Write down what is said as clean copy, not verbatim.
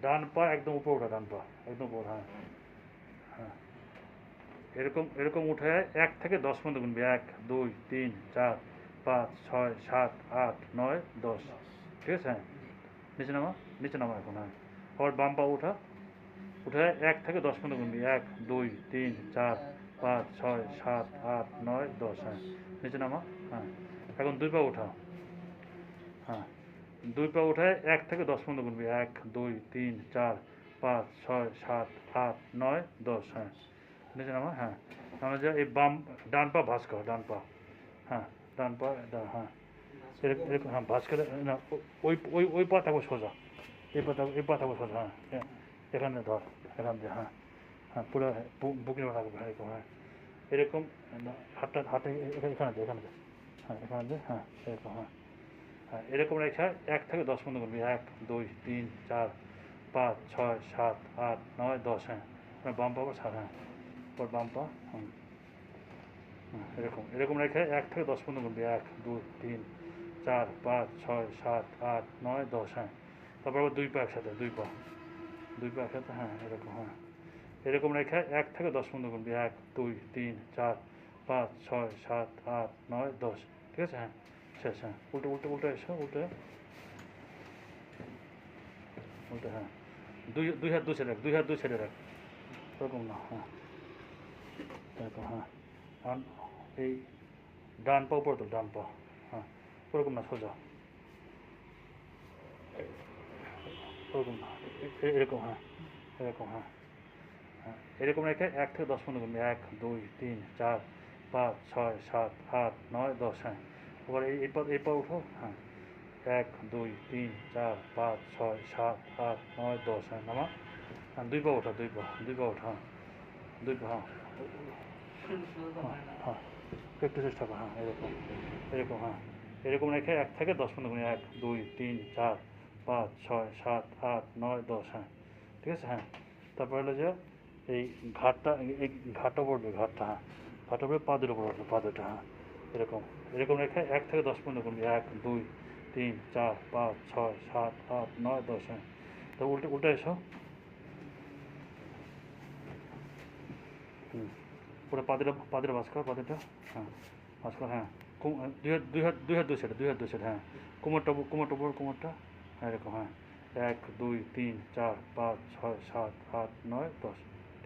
ডান পা একদম উপরে ওঠা, ডান পা একদম উপর, হ্যাঁ হ্যাঁ। এরকম এরকম উঠে 1 থেকে 10 পর্যন্ত গুনবি। 1 2 3 4 5 6 7 8 9 10। ঠিক আছে, হ্যাঁ। নিচে নামা, নিচে নামা এখন, হ্যাঁ। আবার বাম পা উঠা, উঠে 1 থেকে 10 পর্যন্ত গুনবি। 1 2 3 4 5 6 7 8 9 10, হ্যাঁ। নিচে নামা, হ্যাঁ। এখন দুই পা উঠা, হ্যাঁ। দুই পা উঠে 1 থেকে 10 পর্যন্ত গুনবি। 1 2 3 4 5 6 7 8 9 10, হ্যাঁ। নিচে নামা, হ্যাঁ। নামা যে এই ডান পা ভাঁজ কর, ডান পা, হ্যাঁ। ডান পা, হ্যাঁ। এরকম এরকম, হ্যাঁ, ভাঁজ করে না, ওই ওই ওই পা থাকবো সোজা, এই পা থাকবো সোজা, হ্যাঁ। এখানে ধর, এখান দিয়ে, হ্যাঁ হ্যাঁ, পুরো বুকের মতো থাকবে, এরকম, হ্যাঁ। এরকম হাতটা হাতে এখানে দে, এখানে দে, হ্যাঁ, এখানে দে, হ্যাঁ, এরকম, হ্যাঁ। হ্যাঁ, এরকম রেখে 1 থেকে 10 পর্যন্ত করবি। 1 2 3 4 5 6 7 8 9 10, হ্যাঁ। বাম পা ছাড়, হ্যাঁ। ওর বাম পা, হুম, এরকম এরকম রেখে 1 থেকে 10 পর্যন্ত করবি। 1 2 3 4 5 6 7 8 9 10, হ্যাঁ। তারপর আবার দুই পা একসাথে, দুই পা একসাথে, হ্যাঁ, এরকম, হ্যাঁ। এরকম রেখে 1 থেকে 10 পর্যন্ত করবি। 1 2 3 4 5 6 7 8 9 10। ঠিক আছে, হ্যাঁ। শেষ, হ্যাঁ। উল্টো উল্টো উল্টো এসো, উল্টো উল্টো, হ্যাঁ। দুই দুই হাত দুই ছেড়ে রাখ, দুই হাত দুই ছেড়ে রাখ, ওরকম না, হ্যাঁ। এরকম, হ্যাঁ। আর এই ডান পা উপরে তোল, ডান পা, হ্যাঁ। ওরকম না, সোজা, ওরকম না, এরকম, হ্যাঁ। এরকম, হ্যাঁ। হ্যাঁ, এরকম রেখে 1 থেকে 10 পর্যন্ত গুনবি। 1 2 3 4 5 6 7 8 9 10, হ্যাঁ। এবার এই পা উঠো, হ্যাঁ। 1 2 3 4 5 6 7 8 9 10, হ্যাঁ। নামা, হ্যাঁ। দুই পা ওঠা, দুই পা ওঠা, হ্যাঁ। দুই পা, হ্যাঁ হ্যাঁ হ্যাঁ, একটু চেষ্টা কর, হ্যাঁ। এরকম এরকম, হ্যাঁ। এরকম রেখে 1 থেকে 10 পর্যন্ত গুনি। 1 2 3 4 5 6 7 8 9 10, হ্যাঁ। ঠিক আছে, হ্যাঁ। তারপর হলো যে এই ঘাটটা, এই ঘাটটা পড়বে, ঘাটটা, হ্যাঁ। ঘাটটা পড়বে পা দুটোর উপর উঠবে, পা দুটো, হ্যাঁ। এরকম এরকম রেখে 1 থেকে 10 পর্যন্ত গুনবি। 1 2 3 4 5 6 7 8 9 10, হ্যাঁ। তো উল্টে উল্টে এসো, হুম। পুরো পা দুটো ভাঁজ কর, পা দুটো, হ্যাঁ। ভাঁজ কর, হ্যাঁ। দুই হাত দুই সাইড, হ্যাঁ। কোমরটা উপর, কোমরটা, হ্যাঁ, এরকম, হ্যাঁ। 1 2 3 4 5 6 7 8 9 10।